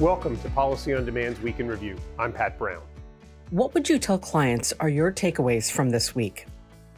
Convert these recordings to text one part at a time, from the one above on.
Welcome to Policy on Demand's Week in Review. I'm Pat Brown. What would you tell clients are your takeaways from this week?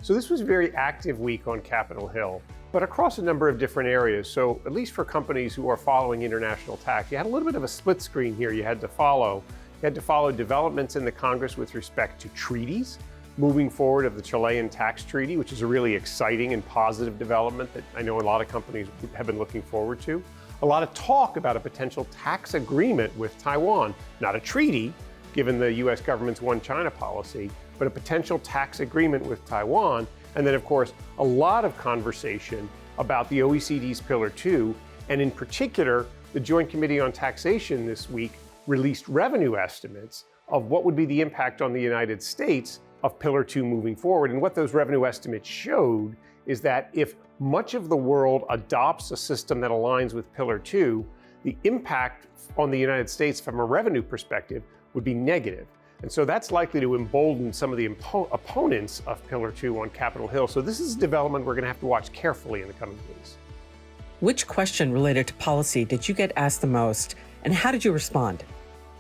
So this was a very active week on Capitol Hill, but across a number of different areas. So at least for companies who are following international tax, you had a little bit of a split screen here you had to follow. You had to follow developments in the Congress with respect to treaties, moving forward of the Chilean Tax Treaty, which is a really exciting and positive development that I know a lot of companies have been looking forward to. A lot of talk about a potential tax agreement with Taiwan, not a treaty, given the US government's one China policy, but a potential tax agreement with Taiwan. And then of course, a lot of conversation about the OECD's Pillar 2, and in particular, the Joint Committee on Taxation this week released revenue estimates of what would be the impact on the United States of Pillar 2 moving forward. And what those revenue estimates showed is that if much of the world adopts a system that aligns with Pillar 2, the impact on the United States from a revenue perspective would be negative. And so that's likely to embolden some of the opponents of Pillar 2 on Capitol Hill. So this is a development we're going to have to watch carefully in the coming days. Which question related to policy did you get asked the most, and how did you respond?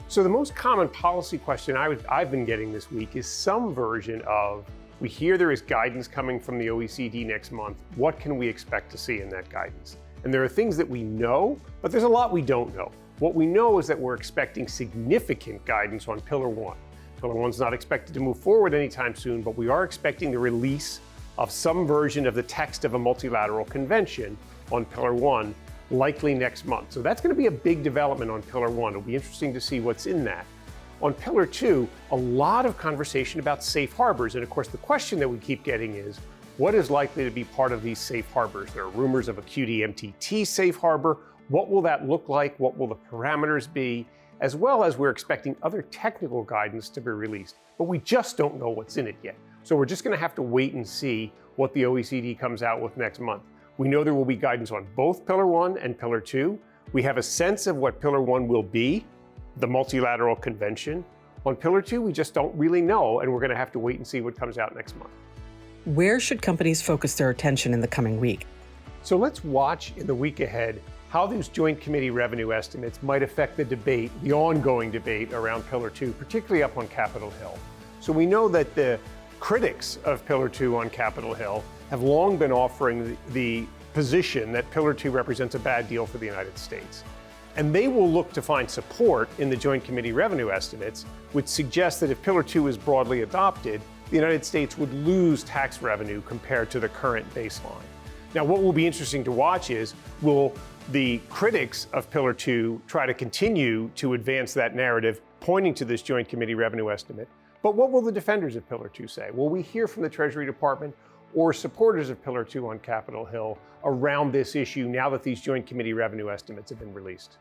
So the most common policy question I've been getting this week is some version of, we hear there is guidance coming from the OECD next month. What can we expect to see in that guidance? And there are things that we know, but there's a lot we don't know. What we know is that we're expecting significant guidance on Pillar 1. Pillar 1's not expected to move forward anytime soon, but we are expecting the release of some version of the text of a multilateral convention on Pillar 1, likely next month. So that's going to be a big development on Pillar 1. It'll be interesting to see what's in that. On Pillar 2, a lot of conversation about safe harbors. And of course, the question that we keep getting is, what is likely to be part of these safe harbors? There are rumors of a QDMTT safe harbor. What will that look like? What will the parameters be? As well as we're expecting other technical guidance to be released, but we just don't know what's in it yet. So we're just going to have to wait and see what the OECD comes out with next month. We know there will be guidance on both Pillar 1 and Pillar 2. We have a sense of what Pillar 1 will be, the multilateral convention. On Pillar 2, we just don't really know, and we're going to have to wait and see what comes out next month. Where should companies focus their attention in the coming week? So let's watch in the week ahead how these Joint Committee revenue estimates might affect the debate, the ongoing debate around Pillar 2, particularly up on Capitol Hill. So we know that the critics of Pillar 2 on Capitol Hill have long been offering the position that Pillar 2 represents a bad deal for the United States. And they will look to find support in the Joint Committee revenue estimates, which suggest that if Pillar 2 is broadly adopted, the United States would lose tax revenue compared to the current baseline. Now, what will be interesting to watch is, will the critics of Pillar 2 try to continue to advance that narrative, pointing to this Joint Committee revenue estimate? But what will the defenders of Pillar 2 say? Will we hear from the Treasury Department or supporters of Pillar 2 on Capitol Hill around this issue now that these Joint Committee revenue estimates have been released?